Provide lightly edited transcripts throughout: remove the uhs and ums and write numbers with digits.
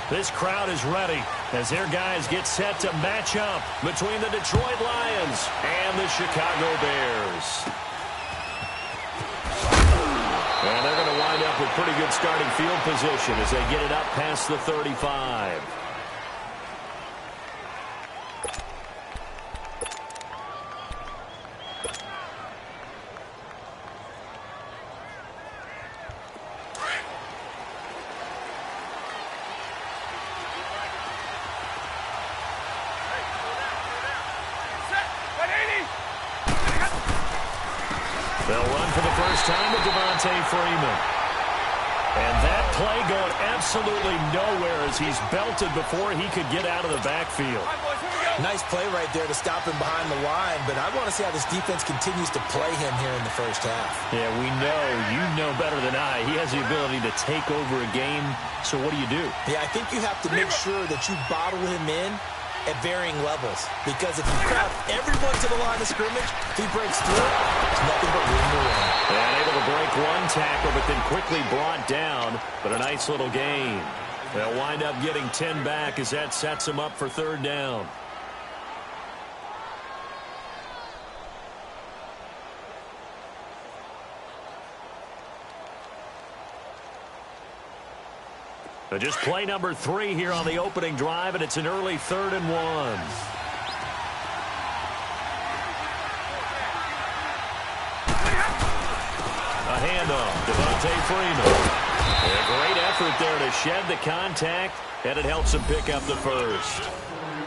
This crowd is ready as their guys get set to match up between the Detroit Lions and the Chicago Bears. And they're going to wind up with pretty good starting field position as they get it up past the 35. They'll run for the first time with Freeman. And that play going absolutely nowhere as he's belted before he could get out of the backfield. Nice play right there to stop him behind the line, but I want to see how this defense continues to play him here in the first half. Yeah, we know. You know better than I. He has the ability to take over a game, so what do you do? Yeah, I think you have to make sure that you bottle him in at varying levels, because if you crowd everyone to the line of scrimmage, if he breaks through, there's nothing but room to run. And able to break one tackle, but then quickly brought down, but a nice little gain. They'll wind up getting 10 back as that sets them up for third down. Just play number 3 here on the opening drive, and it's an early 3rd and 1. A handoff, Freeman. A great effort there to shed the contact, and it helps him pick up the first.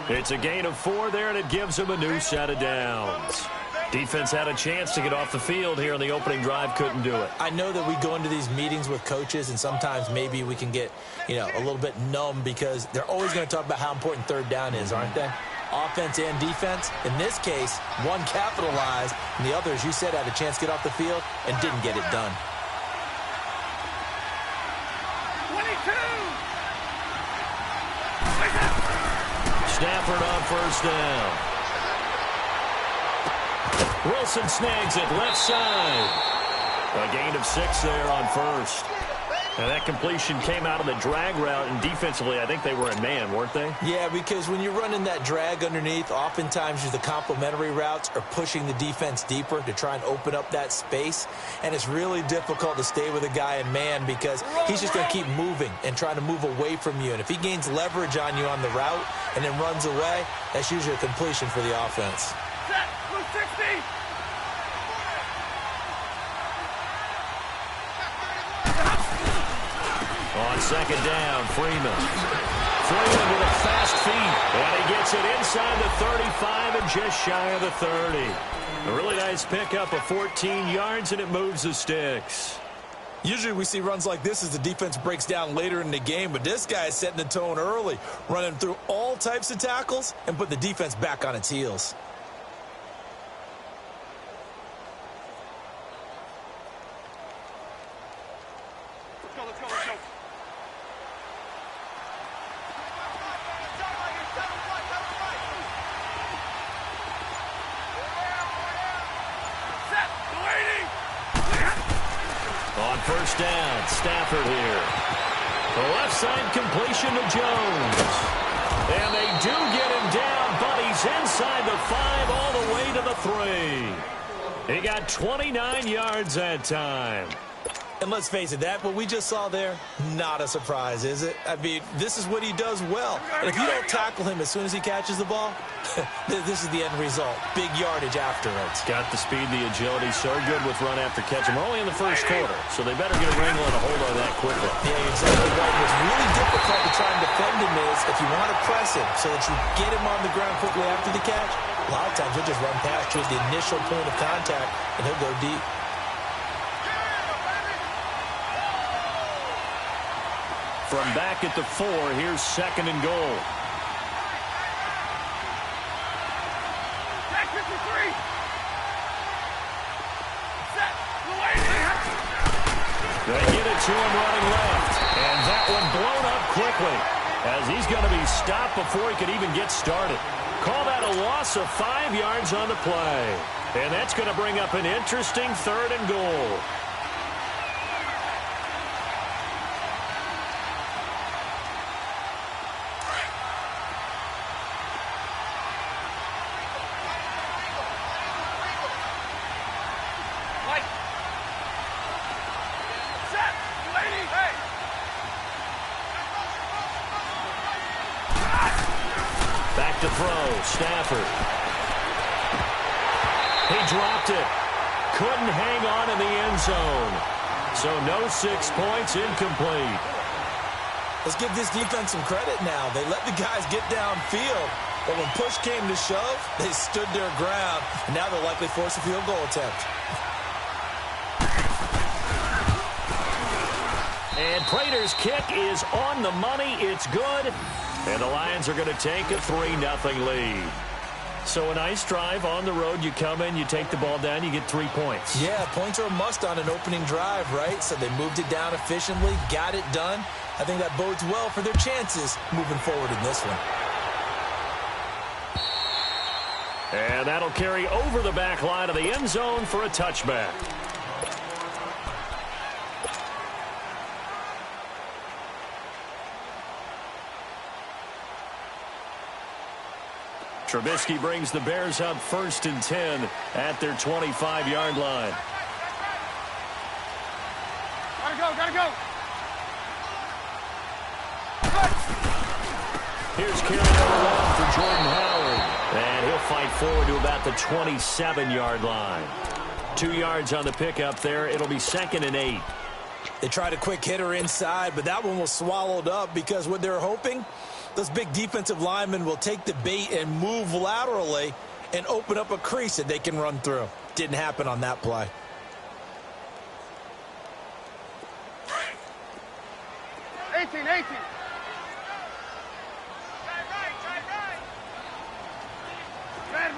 It's a gain of 4 there, and it gives him a new set of downs. Defense had a chance to get off the field here on the opening drive, couldn't do it. I know that we go into these meetings with coaches, and sometimes maybe we can get, a little bit numb because they're always going to talk about how important third down is, aren't they? Offense and defense. In this case, one capitalized, and the other, as you said, had a chance to get off the field and didn't get it done. 22! Stafford on first down. Wilson snags it left side. A gain of 6 there on first. And that completion came out of the drag route, and defensively, I think they were in man, weren't they? Yeah, because when you're running that drag underneath, oftentimes the complementary routes are pushing the defense deeper to try and open up that space. And it's really difficult to stay with a guy in man because he's just going to keep moving and trying to move away from you. And if he gains leverage on you on the route and then runs away, that's usually a completion for the offense. Set, 60! On second down, Freeman with a fast feet, and he gets it inside the 35 and just shy of the 30. A really nice pickup of 14 yards, and it moves the sticks. Usually we see runs like this as the defense breaks down later in the game, but this guy is setting the tone early, running through all types of tackles and put the defense back on its heels. Let's go. On first down, Stafford here. The left side completion to Jones. And they do get him down, but he's inside the 5 all the way to the 3. He got 29 yards that time. And let's face it, what we just saw there, not a surprise, is it? I mean, this is what he does well. And if you don't tackle him as soon as he catches the ball, this is the end result. Big yardage afterwards. Got the speed, the agility, so good with run after catch. And we're only in the first quarter, so they better get a wrangle and a hold on that quickly. Yeah, exactly right. What's really difficult to try and defend him is if you want to press him so that you get him on the ground quickly after the catch, a lot of times he'll just run past you at the initial point of contact, and he'll go deep. From back at the 4, here's 2nd and goal. Back 53. Set. They get it to him running left. And that one blown up quickly as he's going to be stopped before he could even get started. Call that a loss of 5 yards on the play. And that's going to bring up an interesting 3rd and goal. to throw. Stafford. He dropped it. Couldn't hang on in the end zone. So no 6 points, incomplete. Let's give this defense some credit now. They let the guys get downfield, but when push came to shove, they stood their ground, and now they'll likely force a field goal attempt. And Prater's kick is on the money. It's good. And the Lions are going to take a 3-0 lead. So a nice drive on the road. You come in, you take the ball down, you get 3 points. Yeah, points are a must on an opening drive, right? So they moved it down efficiently, got it done. I think that bodes well for their chances moving forward in this one. And that'll carry over the back line of the end zone for a touchback. Trubisky brings the Bears up 1st and 10 at their 25-yard line. Gotta go. Here's carry number 1 for Jordan Howard. And he'll fight forward to about the 27-yard line. 2 yards on the pickup there. It'll be 2nd and 8. They tried a quick hitter inside, but that one was swallowed up because what they're hoping, those big defensive linemen will take the bait and move laterally and open up a crease that they can run through. Didn't happen on that play. Eighteen.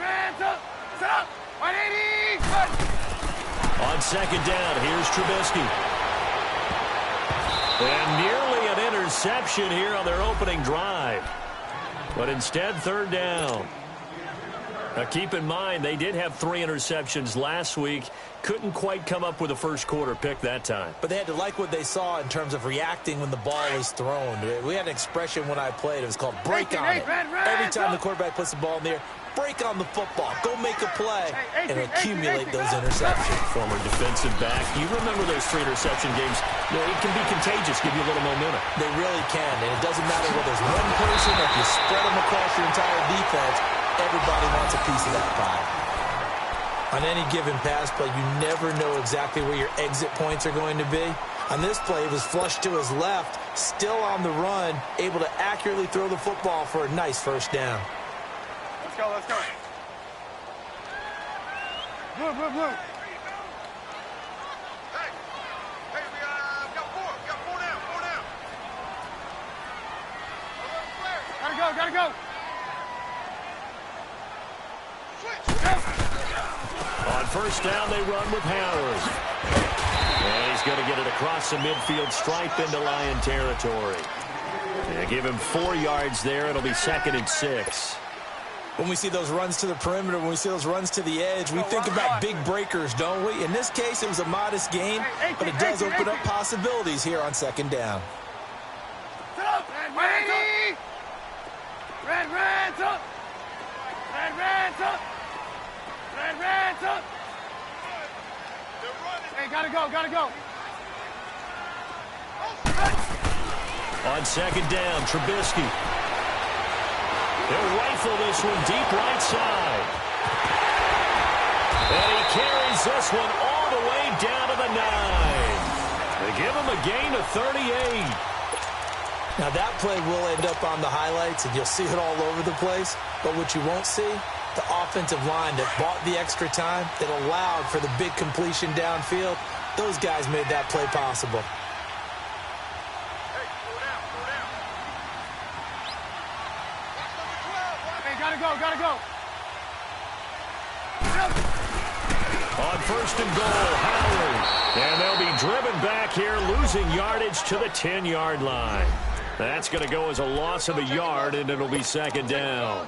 Red, up. Set up. 180. Good. On 2nd down, here's Trubisky. And nearly an interception here on their opening drive. But instead, 3rd down. Now, keep in mind, they did have 3 interceptions last week. Couldn't quite come up with a first-quarter pick that time. But they had to like what they saw in terms of reacting when the ball is thrown. We had an expression when I played. It was called break on it. Every time the quarterback puts the ball in the air, break on the football. Go make a play and accumulate those interceptions. Former defensive back. You remember those 3 interception games. You know, it can be contagious, give you a little momentum. They really can, and it doesn't matter whether it's one person or if you spread them across your entire defense. Everybody wants a piece of that pie. On any given pass play, you never know exactly where your exit points are going to be. On this play, it was flushed to his left, still on the run, able to accurately throw the football for a nice 1st down. Let's go. Blue. Hey, we got 4 now. Gotta go. On 1st down, they run with Howard. And he's going to get it across the midfield stripe into Lion territory. And give him 4 yards there. It'll be 2nd and 6. When we see those runs to the perimeter, when we see those runs to the edge, we think about big breakers, don't we? In this case, it was a modest gain, but it does open up possibilities here on 2nd down. Set up. 180. Red, up. Red, up. Hey, gotta go. On 2nd down, Trubisky. He'll rifle this one deep right side. And he carries this one all the way down to the 9. They give him a gain of 38. Now, that play will end up on the highlights, and you'll see it all over the place. But what you won't see, the offensive line that bought the extra time, that allowed for the big completion downfield, those guys made that play possible. Hey, slow down. Hey, gotta go. On 1st and goal, Howard. And they'll be driven back here, losing yardage to the 10-yard line. That's going to go as a loss of a yard, and it'll be 2nd down.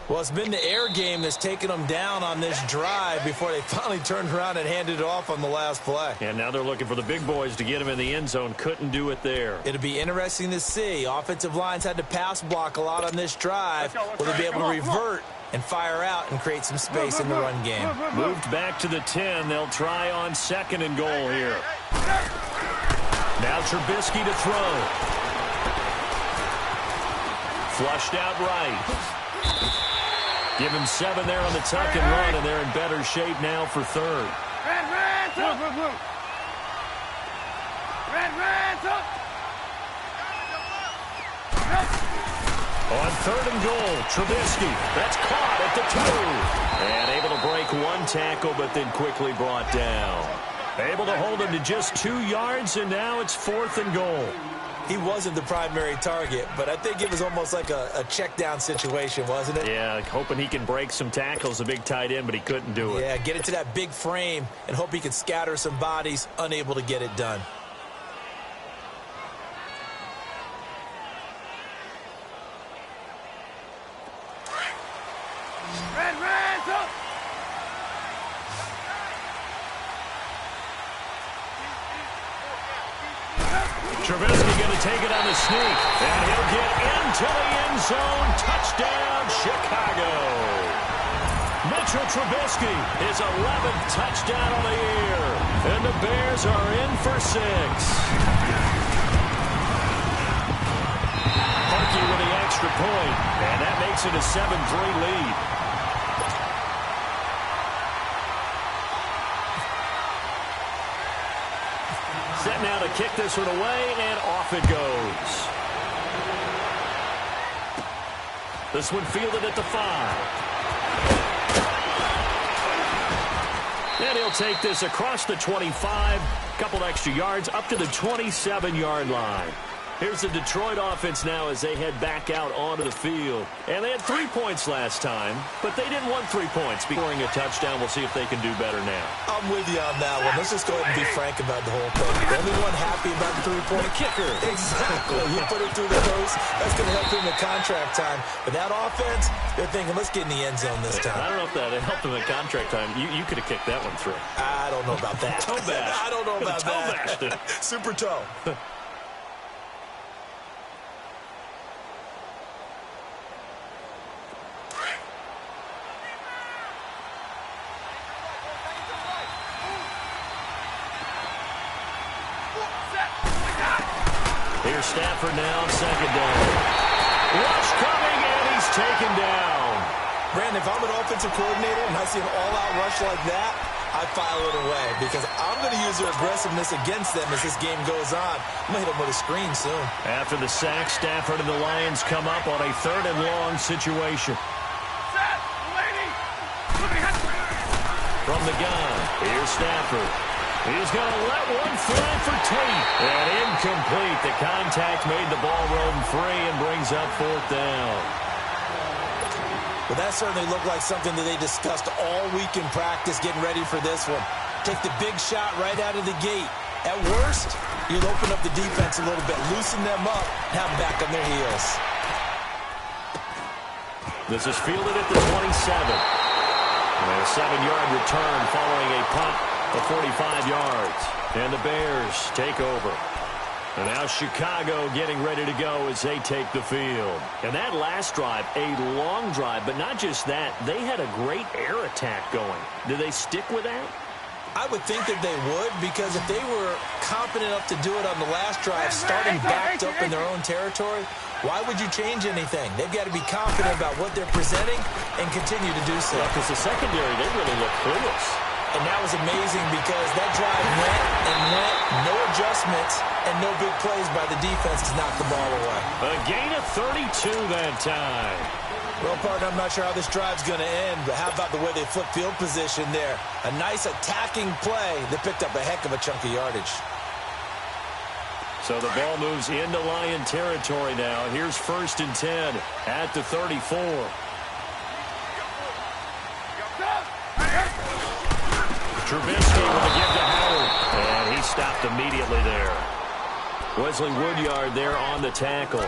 Well, it's been the air game that's taken them down on this drive before they finally turned around and handed it off on the last play. And now they're looking for the big boys to get him in the end zone. Couldn't do it there. It'll be interesting to see. Offensive lines had to pass block a lot on this drive. Will they be able to revert and fire out and create some space in the run game? Moved back to the 10. They'll try on 2nd and goal here. Now Trubisky to throw. Flushed out right. Give him 7 there on the tuck and run, and they're in better shape now for third. Red, blue, blue, blue. Red, up. On 3rd and goal, Trubisky. That's caught at the 2. And able to break 1 tackle, but then quickly brought down. Able to hold him to just 2 yards, and now it's 4th and goal. He wasn't the primary target, but I think it was almost like a check down situation, wasn't it? Yeah, hoping he can break some tackles, a big tight end, but he couldn't do it. Yeah, get it to that big frame and hope he can scatter some bodies, unable to get it done. Red, up. Trubisky going to take it on the sneak, and he'll get into the end zone. Touchdown, Chicago. Mitchell Trubisky, his 11th touchdown on the year, and the Bears are in for 6. Harkey with the extra point, and that makes it a 7-3 lead. Set now to kick this one away, and off it goes. This one fielded at the 5. And he'll take this across the 25, couple extra yards, up to the 27-yard line. Here's the Detroit offense now as they head back out onto the field. And they had 3 points last time, but they didn't want 3 points. Scoring a touchdown, we'll see if they can do better now. I'm with you on that one. Let's just go ahead and be frank about the whole thing. The only one happy about the 3-point kicker. Exactly. You put it through the post. That's going to help him in contract time. But that offense, they're thinking, let's get in the end zone this time. I don't know if that helped him in contract time. You could have kicked that one through. I don't know about that. Toe bash. I don't know about toe that. Bashed it. Super toe. Here's Stafford now, 2nd down. Rush coming, and he's taken down. Brandon, if I'm an offensive coordinator and I see an all-out rush like that, I file it away because I'm going to use their aggressiveness against them as this game goes on. I'm going to hit them with a screen soon. After the sack, Stafford and the Lions come up on a 3rd and long situation. From the gun, here's Stafford. He's going to let one fly for 2. And incomplete. The contact made the ball roam free and brings up 4th down. Well, that certainly looked like something that they discussed all week in practice, getting ready for this one. Take the big shot right out of the gate. At worst, you'll open up the defense a little bit, loosen them up, have them back on their heels. This is fielded at the 27. And a 7-yard return following a punt of 45 yards. And the Bears take over. And now Chicago getting ready to go as they take the field. And that last drive, a long drive, but not just that. They had a great air attack going. Do they stick with that? I would think that they would, because if they were confident enough to do it on the last drive, starting backed up in their own territory, why would you change anything? They've got to be confident about what they're presenting and continue to do so. Because the secondary, they really look clueless. And that was amazing because that drive went and went, no adjustments, and no big plays by the defense to knock the ball away. A gain of 32 that time. Well, partner, I'm not sure how this drive's going to end, but how about the way they flip field position there? A nice attacking play that picked up a heck of a chunk of yardage. So the ball moves into Lion territory now. Here's 1st and 10 at the 34. Trubisky with a give to Howard, and he stopped immediately there. Wesley Woodyard there on the tackle.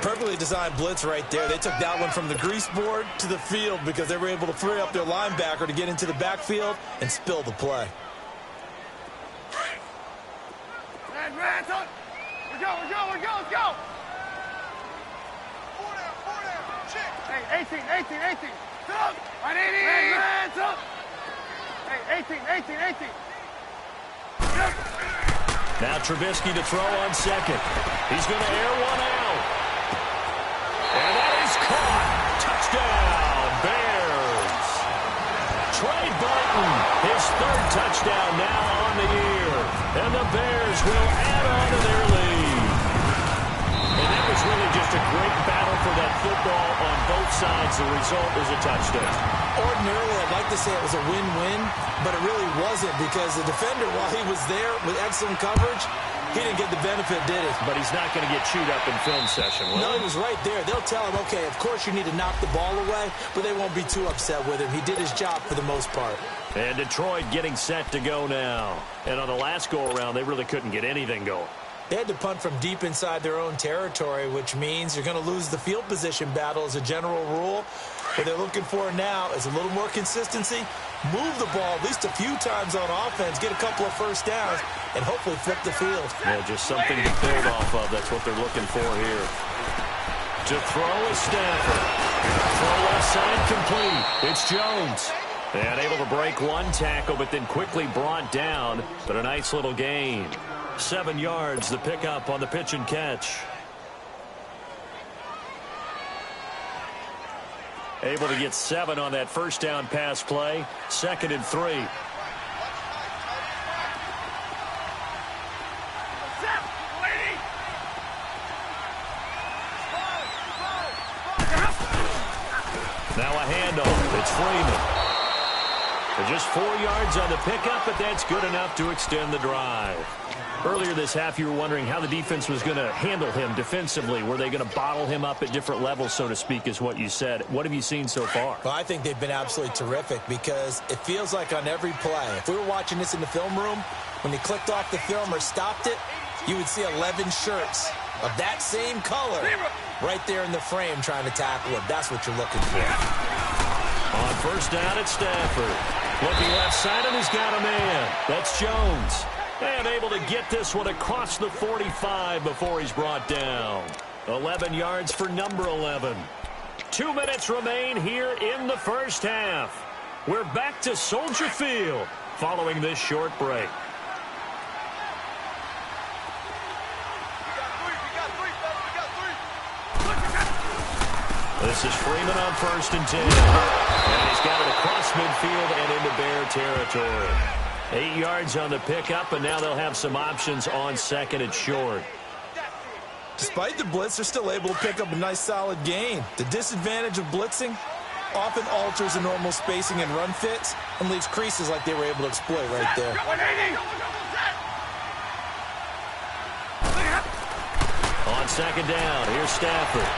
Perfectly designed blitz right there. They took that one from the grease board to the field because they were able to free up their linebacker to get into the backfield and spill the play. Let's go. Hey, 18. Right, 80. Hands up. Hey, 18. Now Trubisky to throw on 2nd. He's going to air one out. And that is caught. touchdown now on the year. And the Bears will add on to their lead. And that was really just a great battle for that football on both sides. The result is a touchdown. Ordinarily, I'd like to say it was a win-win, but it really wasn't because the defender, while he was there with excellent coverage, he didn't get the benefit, did he? But he's not going to get chewed up in film session, will No, he? he was right there. They'll tell him, okay, of course you need to knock the ball away, but they won't be too upset with him. He did his job for the most part. And Detroit getting set to go now. And on the last go-around, they really couldn't get anything going. They had to punt from deep inside their own territory, which means you're going to lose the field position battle as a general rule. What they're looking for now is a little more consistency, move the ball at least a few times on offense, get a couple of first downs, and hopefully flip the field. Yeah, just something to build off of. That's what they're looking for here. To throw is Stafford. Throw left side complete. It's Jones. And able to break one tackle, but then quickly brought down. But a nice little gain. 7 yards, the pickup on the pitch and catch. Able to get 7 on that first down pass play. 2nd and 3. Now a handoff. It's Freeman. Just 4 yards on the pickup, but that's good enough to extend the drive. Earlier this half, you were wondering how the defense was going to handle him defensively. Were they going to bottle him up at different levels, so to speak, is what you said. What have you seen so far? Well, I think they've been absolutely terrific because it feels like on every play, if we were watching this in the film room, when they clicked off the film or stopped it, you would see 11 shirts of that same color right there in the frame trying to tackle him. That's what you're looking for. On first down, it's Stafford. Looking left side, and he's got a man. That's Jones. And able to get this one across the 45 before he's brought down. 11 yards for number 11. 2 minutes remain here in the first half. We're back to Soldier Field following this short break. This is Freeman on 1st and 10. And he's got it across midfield and into Bear territory. 8 yards on the pickup, and now they'll have some options on 2nd and short. Despite the blitz, they're still able to pick up a nice solid gain. The disadvantage of blitzing often alters the normal spacing and run fits and leaves creases like they were able to exploit right there. On 2nd down, here's Stafford.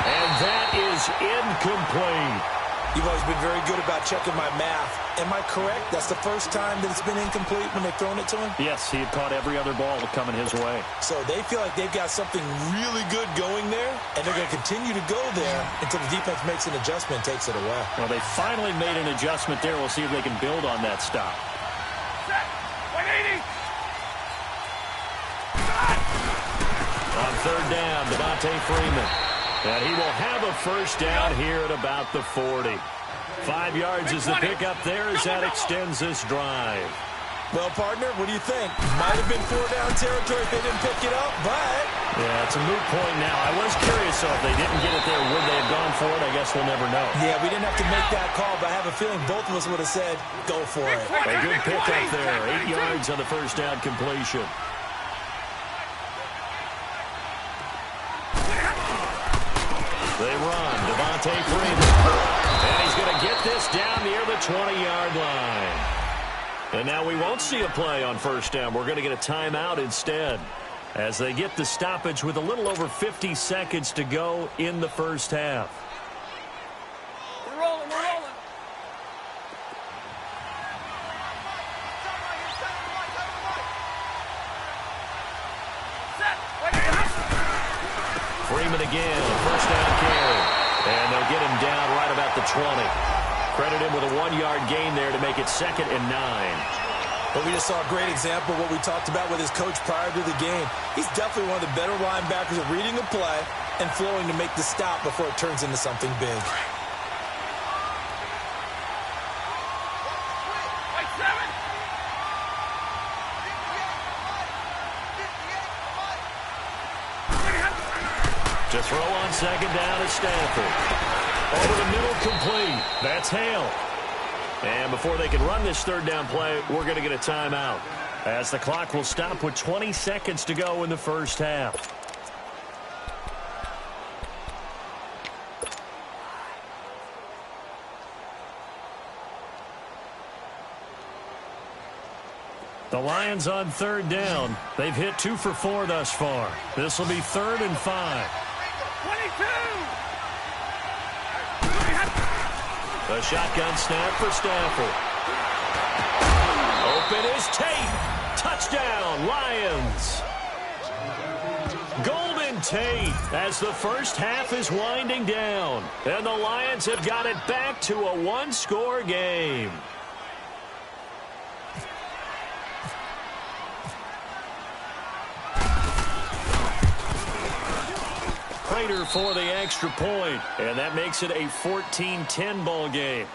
And that is incomplete. You've always been very good about checking my math. Am I correct? That's the first time that it's been incomplete when they've thrown it to him? Yes, he had caught every other ball coming his way. So they feel like they've got something really good going there, and they're going to continue to go there until the defense makes an adjustment and takes it away. Well, they finally made an adjustment there. We'll see if they can build on that stop. On 3rd down, Devontae Freeman. And he will have a first down here at about the 40. 5 yards is the pickup there as that extends this drive. Well, partner, what do you think? Might have been 4-down territory if they didn't pick it up, but... Yeah, it's a moot point now. I was curious, so if they didn't get it there, would they have gone for it? I guess we'll never know. Yeah, we didn't have to make that call, but I have a feeling both of us would have said, go for it. A good pickup there. 8 yards on the first down completion. They run. Devontae Freeman. And he's going to get this down near the 20-yard line. And now we won't see a play on first down. We're going to get a timeout instead as they get the stoppage with a little over 50 seconds to go in the first half. We're rolling, we're rolling. Freeman again, first down carry. And they'll get him down right about the 20. Credit him with a 1-yard gain there to make it 2nd and 9. But we just saw a great example of what we talked about with his coach prior to the game. He's definitely one of the better linebackers at reading the play and flowing to make the stop before it turns into something big. To throw on 2nd down is Stafford. Over the middle, complete. That's Hale. And before they can run this third down play, we're going to get a timeout, as the clock will stop with 20 seconds to go in the first half. The Lions on third down. They've hit 2 for 4 thus far. This will be 3rd and 5. 22! A shotgun snap for Stafford. Open is Tate. Touchdown, Lions. Golden Tate as the first half is winding down. And the Lions have got it back to a one-score game. Prater for the extra point, and that makes it a 14-10 ball game.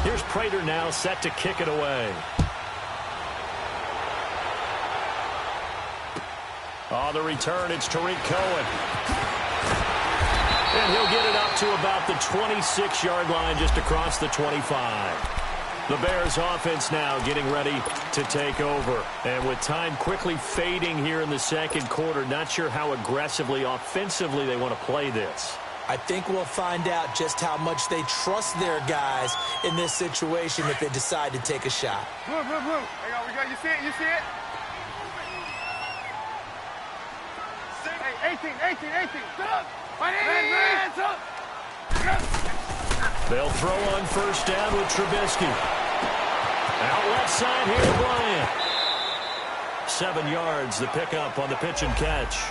Here's Prater now set to kick it away. On the return, it's Tariq Cohen. And he'll get it up to about the 26-yard line, just across the 25. The Bears offense now getting ready to take over. And with time quickly fading here in the second quarter, not sure how aggressively, offensively they want to play this. I think we'll find out just how much they trust their guys in this situation if they decide to take a shot. Blue. There you go. You see it? You see it? Hey, 18. Sit up. Hands up. They'll throw on first down with Trubisky. Out left side here to Bryant. 7 yards, the pickup on the pitch and catch.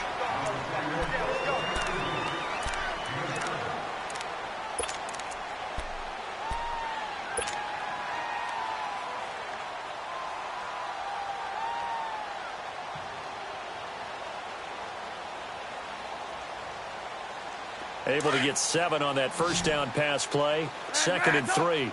Able to get 7 on that first down pass play. 2nd and 3.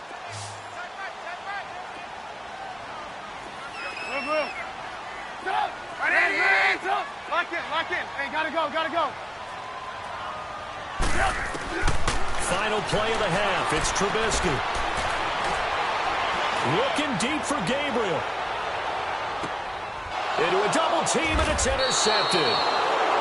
Hands up. Lock in. Hey, gotta go. Final play of the half. It's Trubisky. Looking deep for Gabriel. Into a double team, and it's intercepted.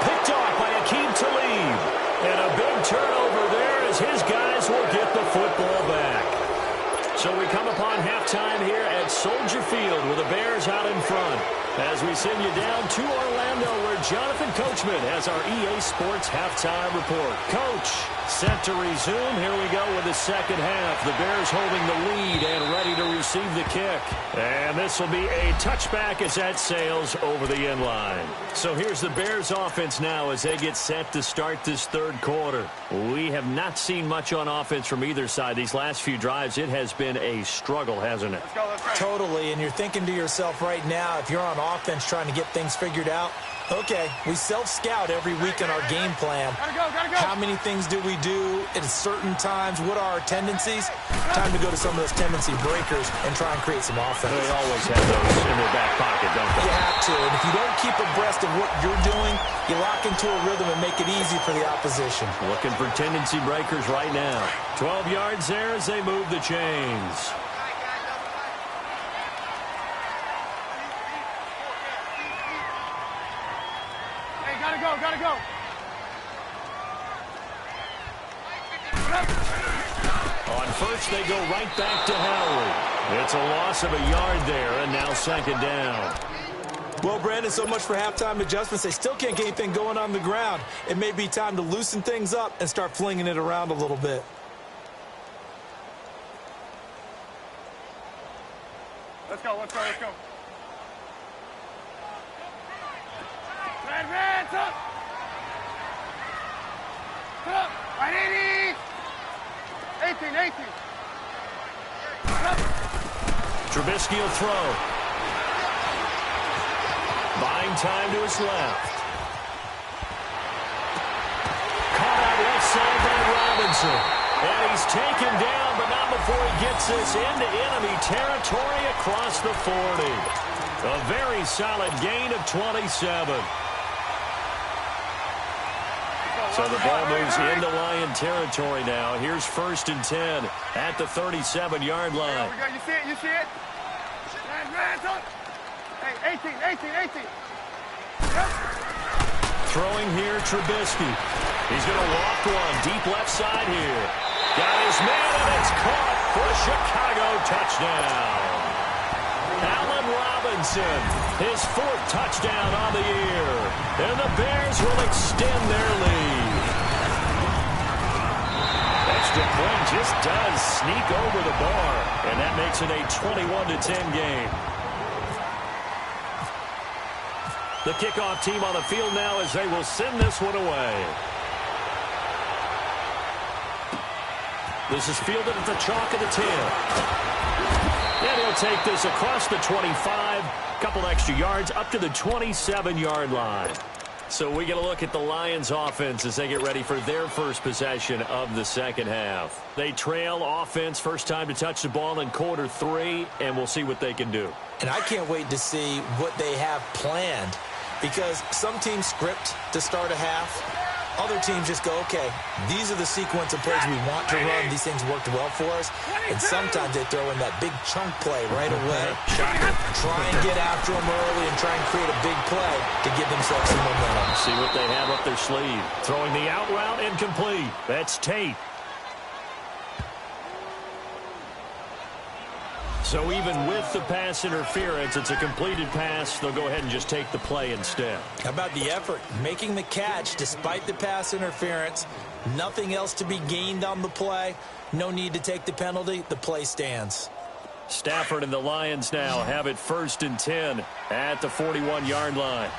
Picked off by Akeem Talib. And a big turnover there as his guys will get the football back. So we come upon halftime here at Soldier Field with the Bears out in front. As we send you down to Orlando, where Jonathan Coachman has our EA Sports halftime report. Coach, set to resume. Here we go with the second half. The Bears holding the lead and ready to receive the kick. And this will be a touchback as that sails over the end line. So here's the Bears offense now as they get set to start this third quarter. We have not seen much on offense from either side. These last few drives, it has been a struggle, hasn't it? Let's go. Totally, and you're thinking to yourself right now, if you're on offense trying to get things figured out, okay, we self-scout every week in our game plan. Gotta go. How many things do we do at certain times? What are our tendencies? Time to go to some of those tendency breakers and try and create some offense. They always have those in their back pocket, don't they? You have to, and if you don't keep abreast of what you're doing, you lock into a rhythm and make it easy for the opposition. Looking for tendency breakers right now. 12 yards there as they move the chains. Gotta go. On first, they go right back to Howard. It's a loss of a yard there, and now 2nd down. Well, Brandon, so much for halftime adjustments. They still can't get anything going on the ground. It may be time to loosen things up and start flinging it around a little bit. Let's go. Hands up. Put up. Right, 18. Put up. Trubisky will throw. Buying time to his left. Caught out left side by Robinson. And he's taken down, but not before he gets this into enemy territory across the 40. A very solid gain of 27. So the ball moves into Lion territory now. Here's 1st and 10 at the 37-yard line. You see it? You see it? Hey, 18. Throwing here, Trubisky. He's going to walk one deep left side here. Got his man, and it's caught for a Chicago touchdown. Allen Robinson, his 4th touchdown on the year. And the Bears will extend their lead. Extra point just does sneak over the bar, and that makes it a 21-10 game. The kickoff team on the field now as they will send this one away. This is fielded at the chalk of the 10. And he'll take this across the 25. Couple extra yards up to the 27-yard line. So we get a look at the Lions offense as they get ready for their first possession of the second half. They trail offense, first time to touch the ball in quarter 3, and we'll see what they can do. And I can't wait to see what they have planned, because some teams script to start a half. Other teams just go, okay, these are the sequence of plays we want to run. These things worked well for us. And sometimes they throw in that big chunk play right away. Try and get after them early and try and create a big play to give themselves some momentum. See what they have up their sleeve. Throwing the out route incomplete. That's Tate. So even with the pass interference, it's a completed pass. They'll go ahead and just take the play instead. How about the effort? Making the catch despite the pass interference. Nothing else to be gained on the play. No need to take the penalty. The play stands. Stafford and the Lions now have it 1st and 10 at the 41-yard line.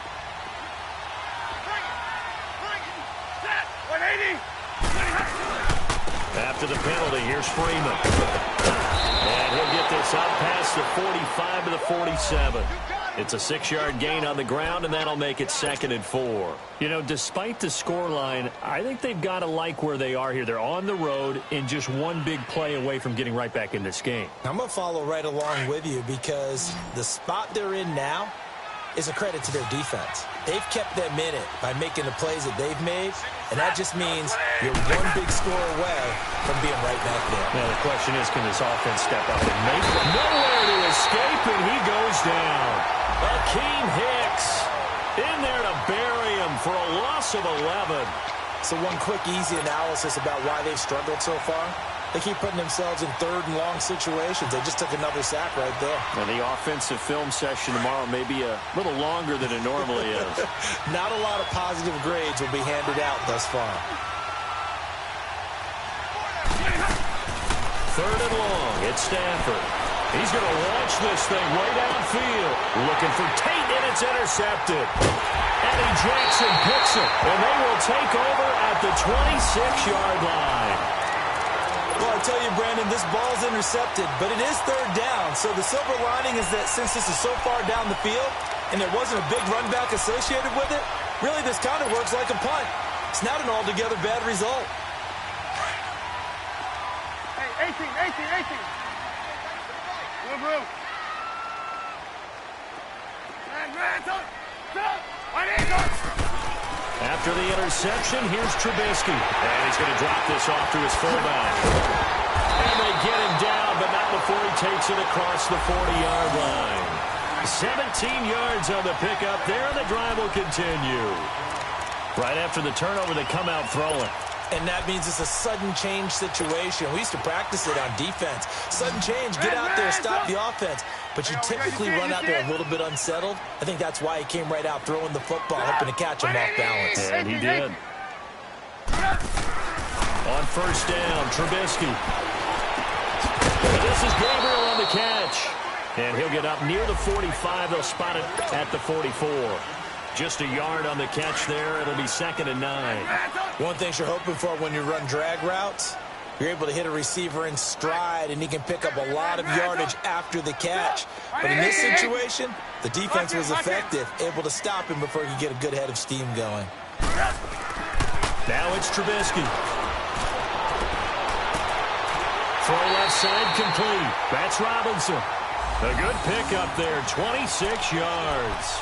180. After the penalty, here's Freeman. And he'll get this out past the 45 to the 47. It's a 6-yard gain on the ground, and that'll make it 2nd and 4. You know, despite the scoreline, I think they've got to like where they are here. They're on the road and just one big play away from getting right back in this game. I'm going to follow right along with you, because the spot they're in now is a credit to their defense. They've kept them in it by making the plays that they've made, and that just means you're one big score away from being right back there. Now, the question is, can this offense step up and make it? Nowhere to escape, and he goes down. Akeem Hicks in there to bury him for a loss of 11. So one quick, easy analysis about why they've struggled so far. They keep putting themselves in 3rd and long situations. They just took another sack right there. And the offensive film session tomorrow may be a little longer than it normally is. Not a lot of positive grades will be handed out thus far. 3rd and long. It's Stafford. He's going to launch this thing way downfield. Looking for Tate, and it's intercepted. Eddie Jackson picks it, and they will take over at the 26-yard line. Well, I tell you, Brandon, this ball's intercepted, but it is 3rd down. So the silver lining is that since this is so far down the field and there wasn't a big run back associated with it, really this kind of works like a punt. It's not an altogether bad result. Hey, 18. Move. After the interception, here's Trubisky. And he's going to drop this off to his fullback. And they get him down, but not before he takes it across the 40-yard line. 17 yards on the pickup there, and the drive will continue. Right after the turnover, they come out throwing. And that means it's a sudden change situation. We used to practice it on defense. Sudden change, get out there, stop the offense. But you typically run out there a little bit unsettled. I think that's why he came right out throwing the football, hoping to catch him off balance. And he did. On 1st down, Trubisky. And this is Gabriel on the catch. And he'll get up near the 45. They'll spot it at the 44. Just a yard on the catch there. It'll be 2nd and 9. One thing you're hoping for when you run drag routes, you're able to hit a receiver in stride, and he can pick up a lot of yardage after the catch. But in this situation, the defense was effective, able to stop him before he could get a good head of steam going. Now it's Trubisky. Throw left side complete. That's Robinson. A good pickup there, 26 yards.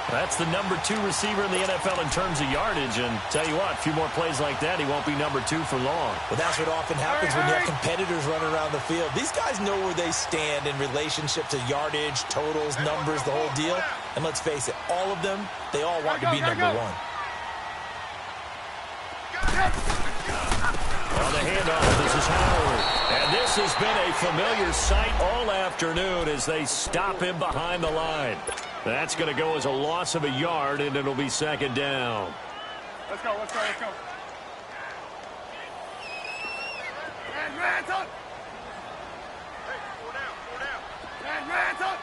That's the number 2 receiver in the NFL in terms of yardage. And tell you what, a few more plays like that, he won't be number 2 for long. Well, that's what often happens when you have competitors running around the field. These guys know where they stand in relationship to yardage, totals, numbers, the whole deal. And let's face it, all of them, they all want to be number 1. On the handoff, this is Howard. And this has been a familiar sight all afternoon as they stop him behind the line. That's going to go as a loss of a yard, and it'll be second down. Let's go, let's go, let's go. Ransom! Hey, 4 down, 4 down. Ransom!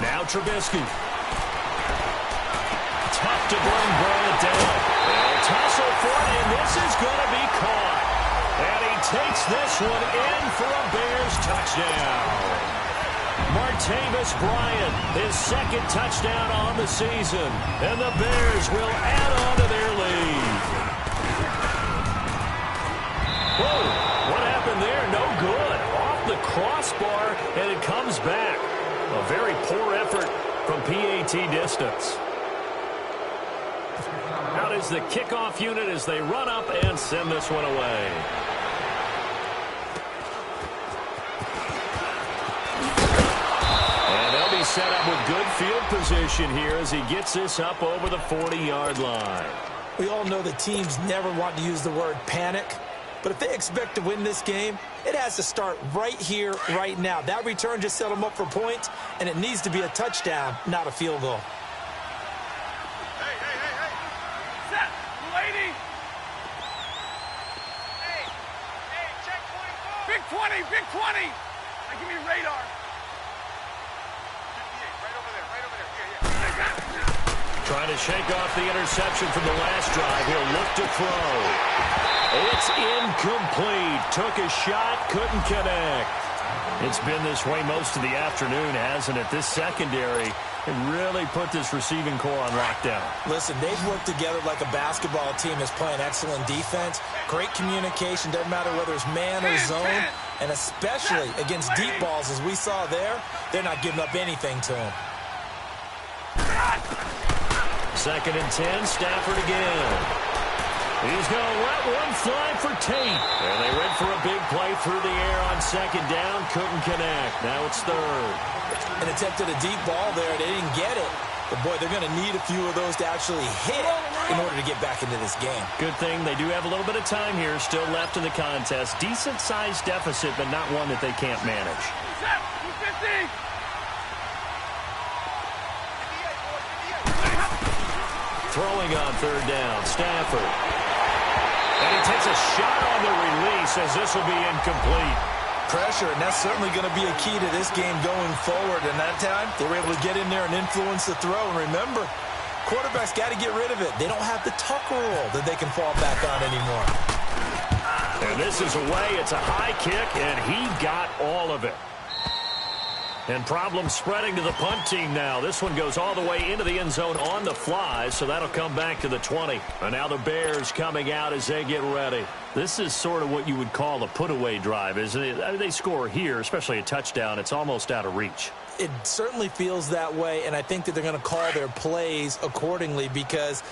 Now Trubisky. Tough to bring Bryant down. They'll tussle for it, and this is going to be caught. And he takes this one in for a Bears touchdown. Martavis Bryant, his second touchdown on the season. And the Bears will add on to their lead. Whoa, what happened there? No good. Off the crossbar, and it comes back. A very poor effort from PAT distance. Out is the kickoff unit as they run up and send this one away. And they'll be set up with good field position here as he gets this up over the 40-yard line. We all know the teams never want to use the word panic, but if they expect to win this game, it has to start right here, right now. That return just set them up for points, and it needs to be a touchdown, not a field goal. Big 20. Now give me radar. 58, right over there. Yeah. Trying to shake off the interception from the last drive. He'll look to throw. It's incomplete. Took a shot, couldn't connect. It's been this way most of the afternoon, hasn't it? This secondary really put this receiving core on lockdown. Listen, they've worked together like a basketball team that's playing excellent defense. Great communication, doesn't matter whether it's man or zone. And especially against deep balls, as we saw there, they're not giving up anything to him. 2nd and 10, Stafford again. He's going to let one fly for Tate. And they went for a big play through the air on 2nd down. Couldn't connect. Now it's 3rd. And attempted a deep ball there. They didn't get it. But, boy, they're going to need a few of those to actually hit in order to get back into this game. Good thing they do have a little bit of time here still left in the contest. Decent-sized deficit, but not one that they can't manage. 250. Throwing on 3rd down, Stafford. And he takes a shot on the release as this will be incomplete. Pressure, and that's certainly going to be a key to this game going forward. And that time, they were able to get in there and influence the throw. And remember, quarterbacks got to get rid of it. They don't have the tuck rule that they can fall back on anymore. And this is away. It's a high kick, and he got all of it. And problems spreading to the punt team now. This one goes all the way into the end zone on the fly, so that'll come back to the 20. And now the Bears coming out as they get ready. This is sort of what you would call a put-away drive, isn't it? I mean, they score here, especially a touchdown. It's almost out of reach. It certainly feels that way, and I think that they're going to call their plays accordingly because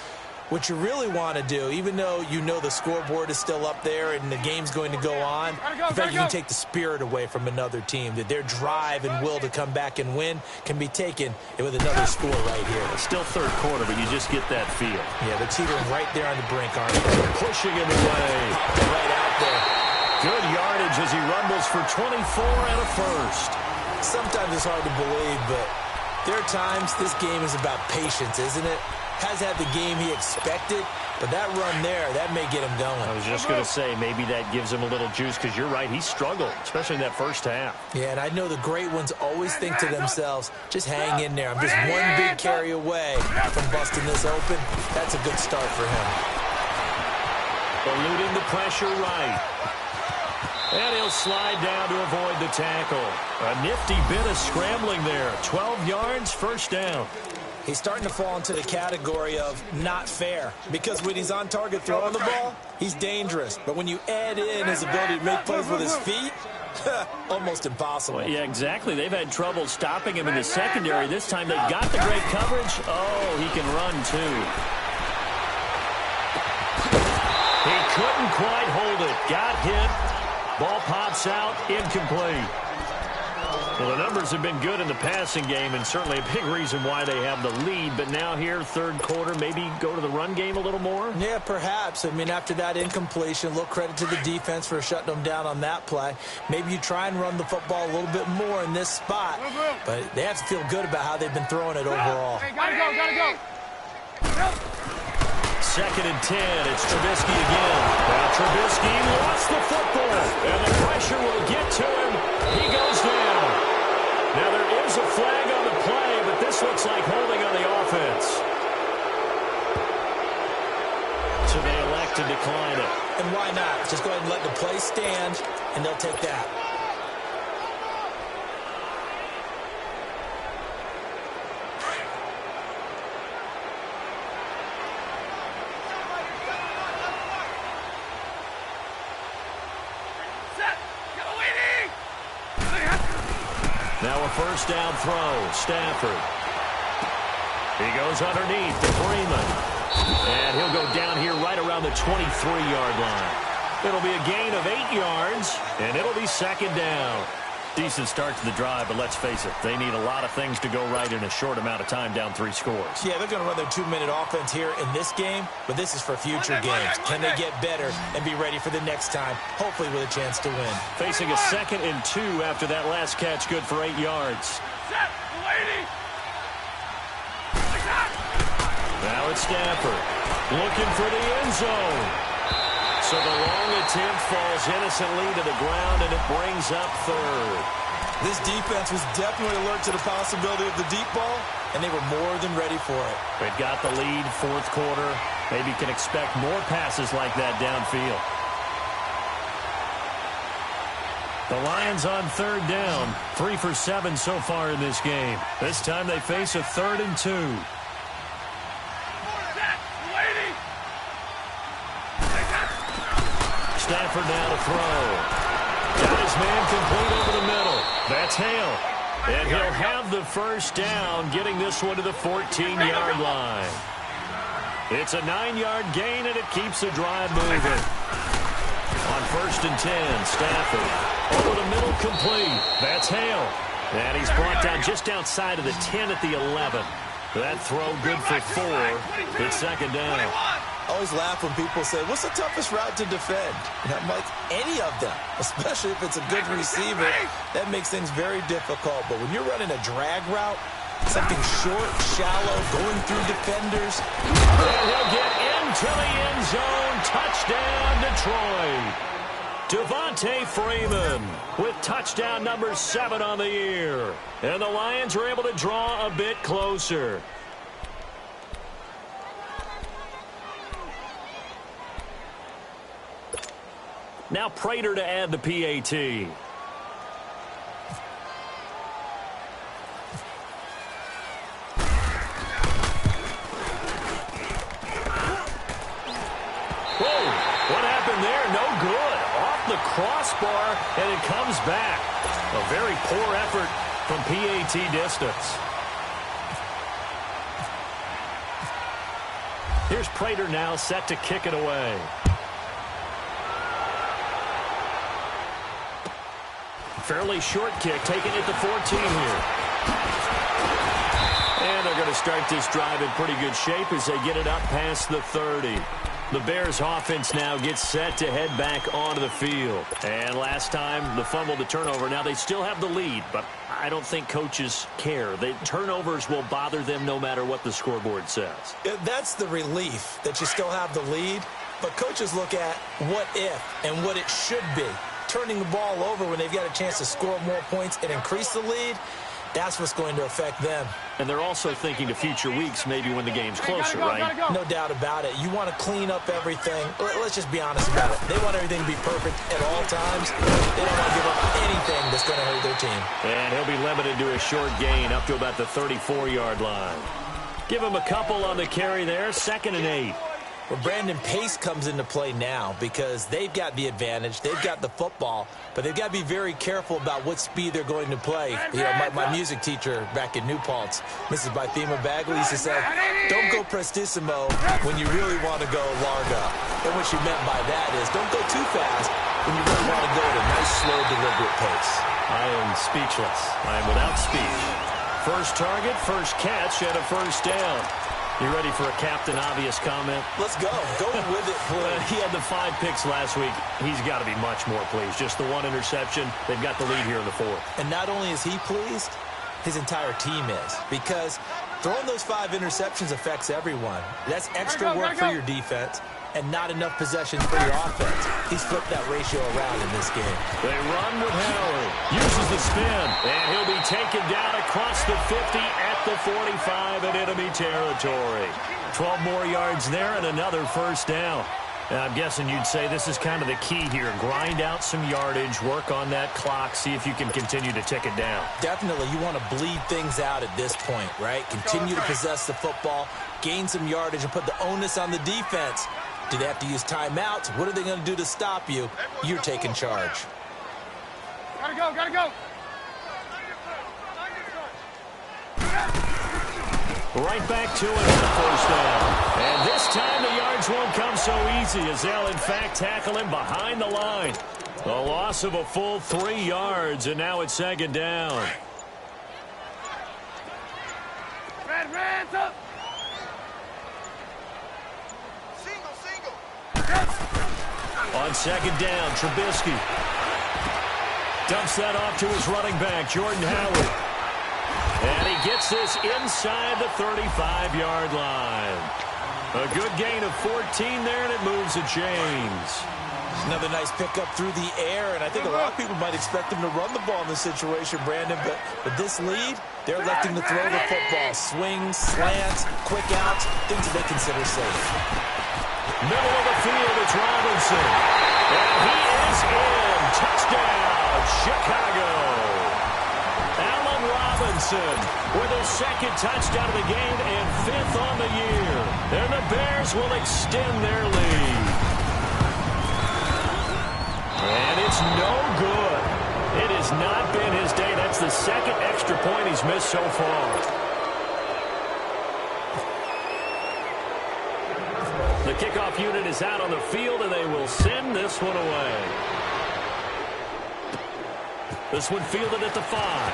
what you really want to do, even though you know the scoreboard is still up there and the game's going to go on, in fact, you can take the spirit away from another team, that their drive and will to come back and win can be taken with another score right here. It's still 3rd quarter, but you just get that feel. Yeah, they're teetering right there on the brink, aren't they? Pushing him away. Right out there. Good yardage as he rumbles for 24 and a first. Sometimes it's hard to believe, but there are times this game is about patience, isn't it? Has had the game he expected, but that run there, that may get him going. I was just going to say, maybe that gives him a little juice, because you're right, he struggled, especially in that first half. Yeah, and I know the great ones always think to themselves, just hang in there. I'm just one big carry away from busting this open. That's a good start for him. Eluding the pressure right. And he'll slide down to avoid the tackle. A nifty bit of scrambling there. 12 yards, first down. He's starting to fall into the category of not fair, because when he's on target throwing the ball, he's dangerous. But when you add in his ability to make plays with his feet, Almost impossible. Well, yeah, exactly. They've had trouble stopping him in the secondary. This time they got the great coverage. Oh, he can run, too. He couldn't quite hold it. Got hit. Ball pops out. Incomplete. Well, the numbers have been good in the passing game, and certainly a big reason why they have the lead. But now here, third quarter, maybe go to the run game a little more? Yeah, perhaps. I mean, after that incompletion, a little credit to the defense for shutting them down on that play. Maybe you try and run the football a little bit more in this spot. But they have to feel good about how they've been throwing it overall. Hey, gotta go. Second and 10. It's Trubisky again. Now Trubisky lost the football, and the pressure will get to him. He goes down. Now, there is a flag on the play, but this looks like holding on the offense. So they elect to decline it. And why not? Just go ahead and let the play stand, and they'll take that. Now a first down throw. Stafford. He goes underneath to Freeman. And he'll go down here right around the 23-yard line. It'll be a gain of 8 yards, and it'll be second down. Decent start to the drive, but let's face it, they need a lot of things to go right in a short amount of time, down 3 scores. Yeah, they're going to run their 2-minute offense here in this game, but this is for future games. Can they get better and be ready for the next time, hopefully with a chance to win? Facing a 2nd and 2 after that last catch, good for 8 yards. Now it's Stafford looking for the end zone. So the long attempt falls innocently to the ground, and it brings up third. This defense was definitely alert to the possibility of the deep ball, and they were more than ready for it. They've got the lead, fourth quarter. Maybe can expect more passes like that downfield. The Lions on third down, 3 for 7 so far in this game. This time they face a 3rd and 2. Stafford now to throw. Got his man complete over the middle. That's Hale. And he'll have the first down, getting this one to the 14-yard line. It's a 9-yard gain, and it keeps the drive moving. On 1st and 10, Stafford over the middle, complete. That's Hale. And he's brought down just outside of the 10 at the 11. That throw good for 4. It's second down. I always laugh when people say, what's the toughest route to defend? And I'm like, any of them, especially if it's a good receiver. That makes things very difficult. But when you're running a drag route, something short, shallow, going through defenders. And he'll get into the end zone. Touchdown, Detroit. Devontae Freeman with touchdown number 7 on the year. And the Lions are able to draw a bit closer. Now Prater to add the PAT. Whoa, what happened there? No good. Off the crossbar, and it comes back. A very poor effort from PAT distance. Here's Prater now set to kick it away. Fairly short kick, taking it to 14 here. And they're going to start this drive in pretty good shape as they get it up past the 30. The Bears offense now gets set to head back onto the field. And last time, the fumble, the turnover. Now they still have the lead, but I don't think coaches care. The turnovers will bother them no matter what the scoreboard says. That's the relief, that you still have the lead. But coaches look at what if and what it should be. Turning the ball over when they've got a chance to score more points and increase the lead, that's what's going to affect them. And they're also thinking to future weeks, maybe when the game's closer, right? No doubt about it. You want to clean up everything. Let's just be honest about it. They want everything to be perfect at all times. They don't want to give up anything that's going to hurt their team. And he'll be limited to a short gain up to about the 34-yard line. Give him a couple on the carry there, 2nd and 8. Well, Brandon, pace comes into play now because they've got the advantage. They've got the football, but they've got to be very careful about what speed they're going to play. You know, my music teacher back in New Paltz, Mrs. Bythema Bagley, used to say, don't go prestissimo when you really want to go larga. And what she meant by that is don't go too fast when you really want to go at a nice, slow, deliberate pace. I am speechless. I am without speech. First target, first catch, and a first down. You ready for a Captain Obvious comment? Let's go. Go with it, please. He had the 5 picks last week. He's got to be much more pleased. Just the 1 interception. They've got the lead here in the 4th. And not only is he pleased, his entire team is. Because throwing those 5 interceptions affects everyone. That's extra work for your defense and not enough possessions for your offense. He's flipped that ratio around in this game. They run with Howard. Uses the spin. And he'll be taken down across the 50 at the 45 in enemy territory. 12 more yards there and another first down. And I'm guessing you'd say this is kind of the key here. Grind out some yardage, work on that clock, see if you can continue to tick it down. Definitely. You want to bleed things out at this point, right? Continue to possess the football, gain some yardage, and put the onus on the defense. Do they have to use timeouts? What are they going to do to stop you? You're taking charge. Gotta go, gotta go. Right back to it on the first down. And this time the yards won't come so easy as they'll, in fact, tackle him behind the line. A loss of a full 3 yards, and now it's second down. Red, up. On second down, Trubisky dumps that off to his running back, Jordan Howard. And he gets this inside the 35-yard line. A good gain of 14 there, and it moves the chains. Another nice pickup through the air, and I think a lot of people might expect him to run the ball in this situation, Brandon, but with this lead, they're electing to throw the football. Swings, slants, quick outs, things that they consider safe. Middle of the field, it's Robinson. And he is in. Touchdown, Chicago. Allen Robinson with his 2nd touchdown of the game and 5th on the year. And the Bears will extend their lead. And it's no good. It has not been his day. That's the 2nd extra point he's missed so far. The kickoff unit is out on the field, and they will send this one away. This one fielded at the 5.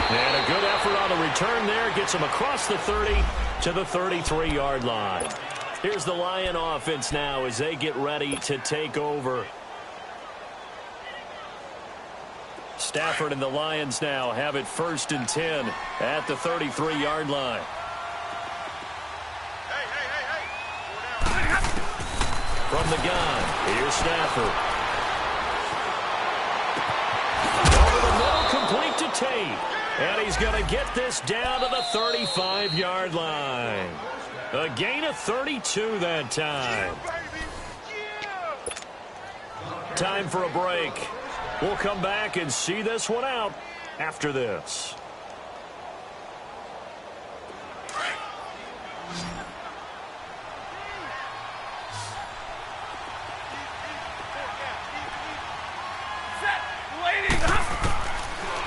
And a good effort on the return there. Gets him across the 30 to the 33-yard line. Here's the Lion offense now as they get ready to take over. Stafford and the Lions now have it 1st and 10 at the 33-yard line. From the gun, here's Stafford. Over the middle, complete to Tate. And he's going to get this down to the 35-yard line. A gain of 32 that time. Time for a break. We'll come back and see this one out after this.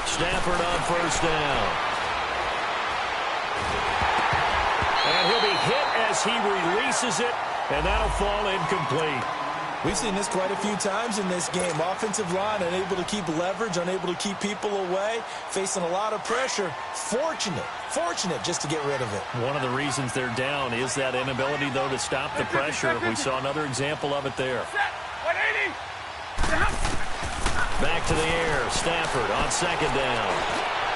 Stafford on first down. And he'll be hit as he releases it, and that'll fall incomplete. We've seen this quite a few times in this game. Offensive line unable to keep leverage, unable to keep people away, facing a lot of pressure. Fortunate just to get rid of it. One of the reasons they're down is that inability, though, to stop the pressure. We saw another example of it there. 180. Back to the air. Stafford on second down.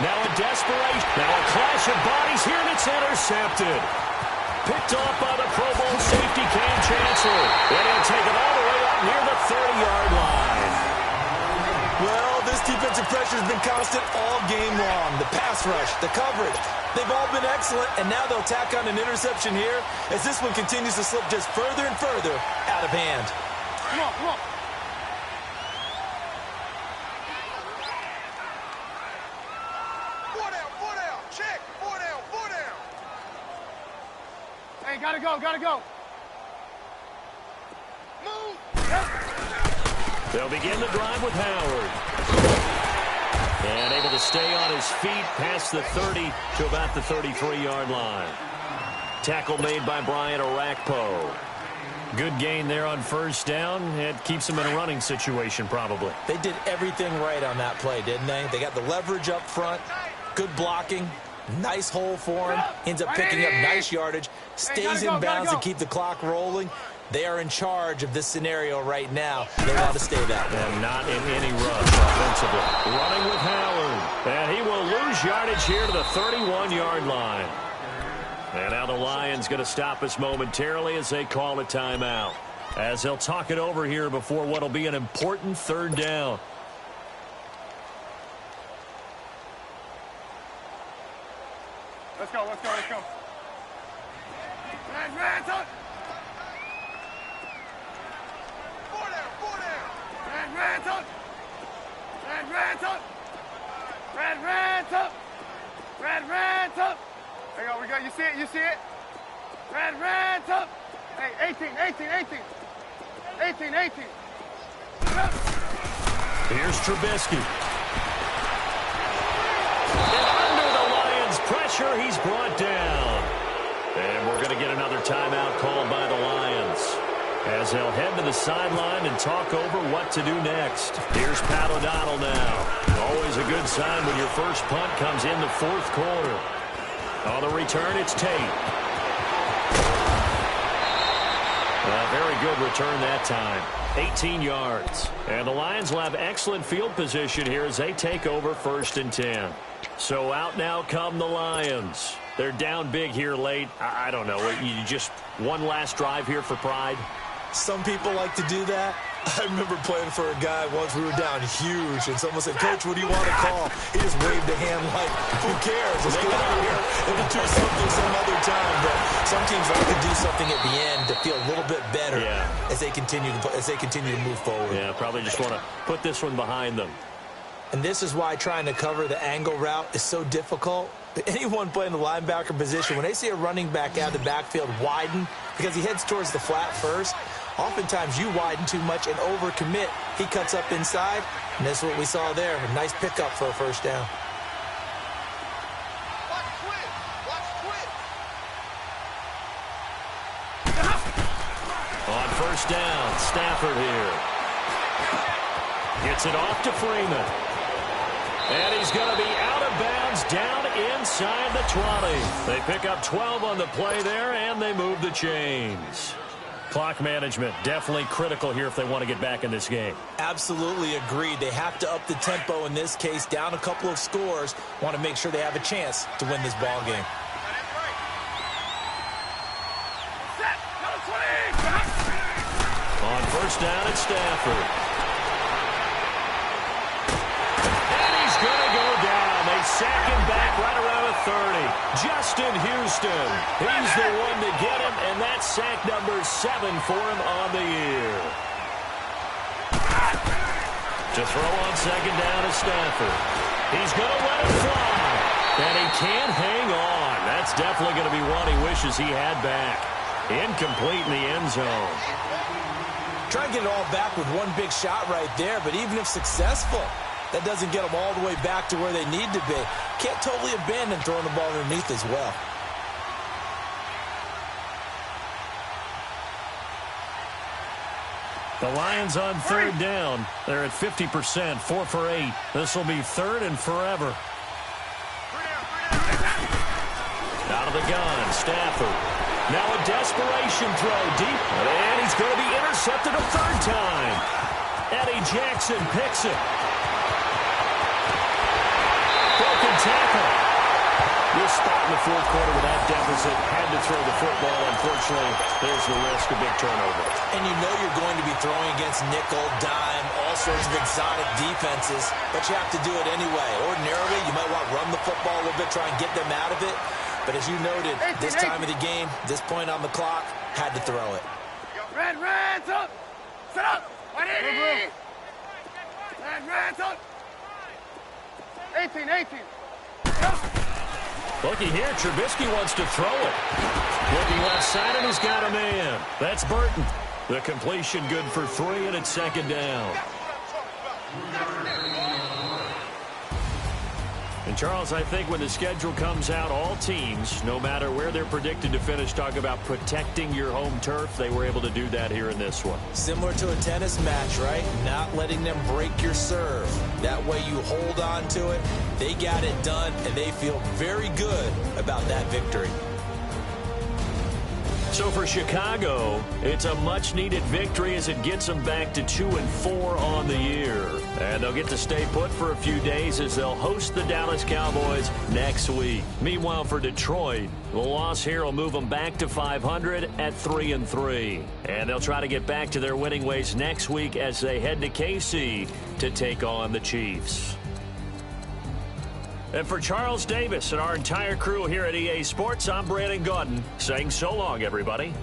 Now a desperation. Now a clash of bodies here, and it's intercepted. Picked off by the Pro Bowl safety Cam Chancellor. And he'll take it all the way up near the 30-yard line. Well, this defensive pressure has been constant all game long. The pass rush, the coverage, they've all been excellent, and now they'll tack on an interception here as this one continues to slip just further and further out of hand. Come on. Four down. Check. 4 down. Hey, gotta go, gotta go. Move. They'll begin the drive with Howard. And able to stay on his feet past the 30 to about the 33-yard line. Tackle made by Brian Orakpo. Good gain there on first down. It keeps them in a running situation probably. They did everything right on that play, didn't they? They got the leverage up front, good blocking, nice hole for him. Ends up picking up nice yardage, stays in bounds to keep the clock rolling. They are in charge of this scenario right now. They want to stay that way. And not in any rush offensively. Running with Howard. And he will lose yardage here to the 31-yard line. And now the Lions going to stop us momentarily as they call a timeout. As they'll talk it over here before what will be an important third down. Let's go, let's go, let's go. Red, up. Four down. Red, up. Red, up. Red, up. There you go, we go. You see it? Red, up. Hey, 18. Here's Trubisky. And under the Lions' pressure, he's brought down. And we're going to get another timeout called by the Lions as they'll head to the sideline and talk over what to do next. Here's Pat O'Donnell now. Always a good sign when your first punt comes in the fourth quarter. On the return, it's Tate. A very good return that time. 18 yards. And the Lions will have excellent field position here as they take over 1st and 10. So out now come the Lions. They're down big here late. I don't know. You just one last drive here for pride? Some people like to do that. I remember playing for a guy once. We were down huge, and someone said, "Coach, what do you want to call?" He just waved a hand like, "Who cares? Let's get out of here and do something some other time." But some teams like to do something at the end to feel a little bit better as they continue to move forward. Yeah, probably just want to put this one behind them. And this is why trying to cover the angle route is so difficult. Anyone playing the linebacker position, when they see a running back out of the backfield widen because he heads towards the flat first, oftentimes you widen too much and overcommit. He cuts up inside, and that's what we saw there. A nice pickup for a first down. On first down, Stafford here. Gets it off to Freeman. And he's going to be out of bounds down inside the 20. They pick up 12 on the play there, and they move the chains. Clock management definitely critical here if they want to get back in this game. Absolutely agreed. They have to up the tempo in this case, down a couple of scores. Want to make sure they have a chance to win this ball game. On first down, it's Stafford. Sack him back right around the 30. Justin Houston. He's the one to get him, and that's sack number 7 for him on the year. To throw on second down is Stafford. He's going to let it fly. And he can't hang on. That's definitely going to be one he wishes he had back. Incomplete in the end zone. Try and get it all back with one big shot right there, but even if successful, that doesn't get them all the way back to where they need to be. Can't totally abandon throwing the ball underneath as well. The Lions on third down. They're at 50%, 4 for 8. This will be third and forever. Out of the gun, Stafford. Now a desperation throw deep, and he's going to be intercepted a third time. Eddie Jackson picks it. Broken tackle. This spot in the fourth quarter with that deficit, had to throw the football. Unfortunately, there's the risk of big turnover. And you know you're going to be throwing against nickel, dime, all sorts of exotic defenses, but you have to do it anyway. Ordinarily, you might want to run the football a little bit, try and get them out of it. But as you noted, this time of the game, this point on the clock, had to throw it. Red, up! Set up! 180! Red, up! 18. Looky here, Trubisky wants to throw it. Looking left side, and he's got a man. That's Burton. The completion good for 3, and it's second down. And, Charles, I think when the schedule comes out, all teams, no matter where they're predicted to finish, talk about protecting your home turf. They were able to do that here in this one. Similar to a tennis match, right? Not letting them break your serve. That way you hold on to it. They got it done, and they feel very good about that victory. So for Chicago, it's a much-needed victory as it gets them back to 2-4 on the year. And they'll get to stay put for a few days as they'll host the Dallas Cowboys next week. Meanwhile, for Detroit, the loss here will move them back to 500 at 3-3. And they'll try to get back to their winning ways next week as they head to KC to take on the Chiefs. And for Charles Davis and our entire crew here at EA Sports, I'm Brandon Gaudin saying so long, everybody.